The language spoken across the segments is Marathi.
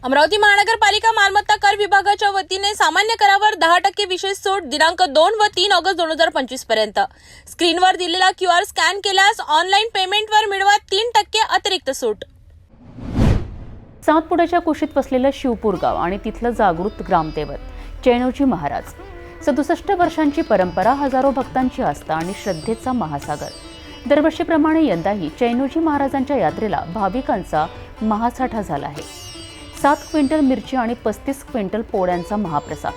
अमरावती महानगरपालिका मालमत्ता कर विभागाच्या वतीने सामान्य करावर 10% विशेष सूट दिनांक 2 व 3 ऑगस्ट 2025 पर्यंत। स्क्रीनवर दिलेला QR स्कॅन केल्यास ऑनलाईन पेमेंटवर मिळवा 3% अतिरिक्त सूट। सातपुड्याच्या कुशीत वसलेलं शिवपूर गाव आणि तिथलं जागृत ग्रामदैवत चैनोजी महाराज। 67 वर्षांची परंपरा, हजारो भक्तांची आस्था आणि श्रद्धेचा महासागर। दरवर्षीप्रमाणे यंदाही चैनोजी महाराजांच्या यात्रेला भाविकांचा महासाठा झाला आहे। 7 क्विंटल मिरची आणि 35 क्विंटल पोळ्यांचा महाप्रसाद।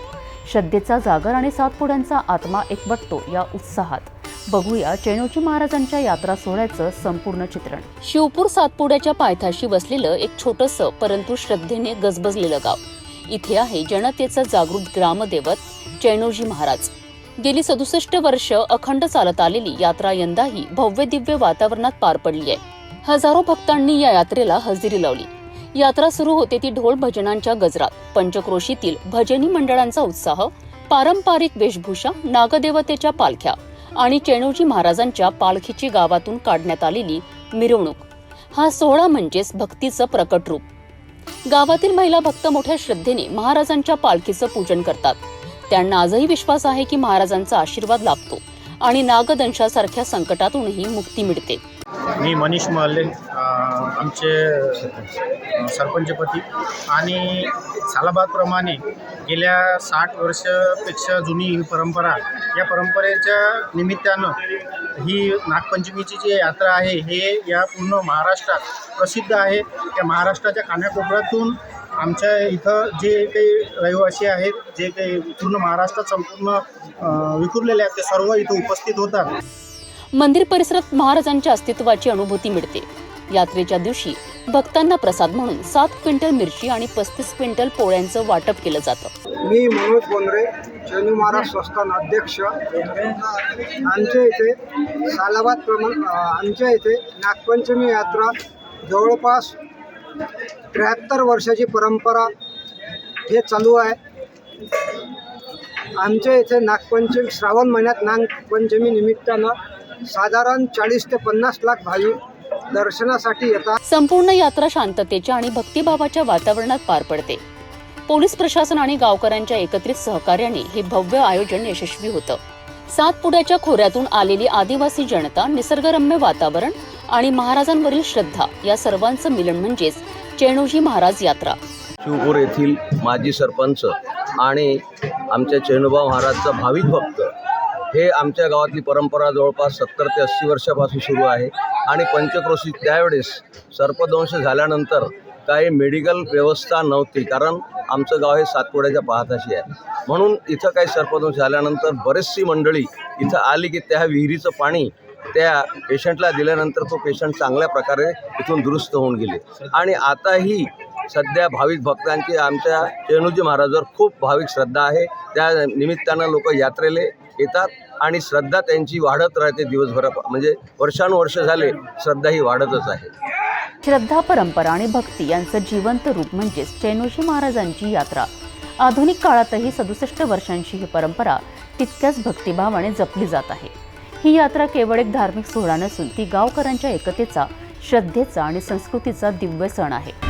श्रद्धेचा जागर आणि सातपुड्यांचा आत्मा एकवटतो या उत्साहात। बघूया चैनोजी महाराजांच्या यात्रा सोहळ्याचं संपूर्ण चित्रण। शिवपूर सातपुड्याच्या पायथ्याशी वसलेलं एक छोटंसं परंतु श्रद्धेने गजबजलेलं गाव। इथे आहे जनतेचा जागृत ग्रामदैवत चैनोजी महाराज। गेली 67 वर्ष अखंड चालत आलेली यात्रा यंदाही भव्य दिव्य वातावरणात पार पडली आहे। हजारो भक्तांनी या यात्रेला हजेरी लावली। यात्रा सुरू होते ती ढोल भजनांच्या गजरात। पंचक्रोशीतील भजनी मंडळांचा उत्साह, पारंपरिक वेशभूषा, नागदेवतेच्या पालख्या आणि चैनोजी महाराजांच्या पालखीची गावातून काढण्यात आलेली मिरवणूक, हा सोहळा म्हणजेच भक्तीचं प्रकट रूप। गावातील महिला भक्त मोठ्या श्रद्धेने महाराजांच्या पालखीचं पूजन करतात। त्यांना आजही विश्वास आहे की महाराजांचा आशीर्वाद लाभतो आणि नागदंशासारख्या संकटातूनही मुक्ती मिळते। मी मनीष महले, आमचे सरपंचपती आणि सालाबादप्रमाणे गेल्या 60 वर्षापेक्षा जुनी ही परंपरा, या परंपरेच्या निमित्तानं ही नागपंचमीची जी यात्रा आहे हे या पूर्ण महाराष्ट्रात प्रसिद्ध आहे। त्या महाराष्ट्राच्या कानाकोपऱ्यातून आमच्या इथं जे काही रहिवासी आहेत, जे काही पूर्ण महाराष्ट्रात संपूर्ण विखुरलेले आहेत, ते सर्व इथं उपस्थित होतात। मंदिर परिसरात महाराजांच्या अस्तित्वाची अनुभूती मिळते। यात्रेच्या दिवशी भक्तांना प्रसाद म्हणून 7 क्विंटल मिरची आणि 35 क्विंटल पोळ्यांचं वाटप केलं जातं। मी मनोज बोंद्रे, चैनू महाराज संस्थान अध्यक्ष। आमच्या इथे आमच्या इथे नागपंचमी यात्रा जवळपास 73 वर्षाची परंपरा हे चालू आहे। आमच्या इथे नागपंचमी श्रावण महिन्यात नागपंचमी निमित्तानं साधारण 40 ते 50 लाख भाविक दर्शनासाठी येतात। संपूर्ण यात्रा शांततेच्या आणि भक्तिभावाच्या वातावरणात पार पडते। पोलीस प्रशासन आणि गावकऱ्यांच्या एकत्रित सहकार्याने हे भव्य आयोजन यशस्वी होतं। सातपुड्याच्या खोऱ्यातून आलेली आदिवासी जनता, निसर्गरम्य वातावरण आणि महाराजांवरील श्रद्धा या सर्वांचं मिलन म्हणजेच चैनोजी महाराज यात्रा। शिवपूर येथील माजी सरपंच आणि आमच्या चैनोबा महाराजचा भाविक भक्त हे आमच्या गावातली परंपरा जवळपास 70 ते 80 वर्षापासून सुरू आहे। आणि पंचक्रोशीत त्यावेळेस सर्पदंश झाल्यानंतर काही मेडिकल व्यवस्था नव्हती, कारण आमचं गाव हे सातपुड्याच्या पायथ्याशी आहे। म्हणून इथं काही सर्पदंश झाल्यानंतर बरीचशी मंडळी इथं आली की त्या विहिरीचं पाणी त्या पेशंटला दिल्यानंतर तो पेशंट चांगल्या प्रकारे इथून दुरुस्त होऊन गेले। आणि आताही सध्या भाविक भक्तांची आमच्या चैनोजी महाराजांवर खूप भाविक श्रद्धा आहे। त्या निमित्तानं लोक यात्रेला येतात आणि श्रद्धा त्यांची वाढत राहते दिवसभर, म्हणजे वर्षानुवर्ष झाले श्रद्धा ही वाढतच आहे। श्रद्धा, परंपरा आणि भक्ती यांचं जिवंत रूप म्हणजेच चैनोजी महाराजांची यात्रा। आधुनिक काळातही 67 वर्षांची ही परंपरा तितक्याच भक्तिभावाने जपली जात आहे। ही यात्रा केवळ एक धार्मिक सोहळा नसून ती गावकऱ्यांच्या एकतेचा, श्रद्धेचा आणि संस्कृतीचा दिव्य सण आहे।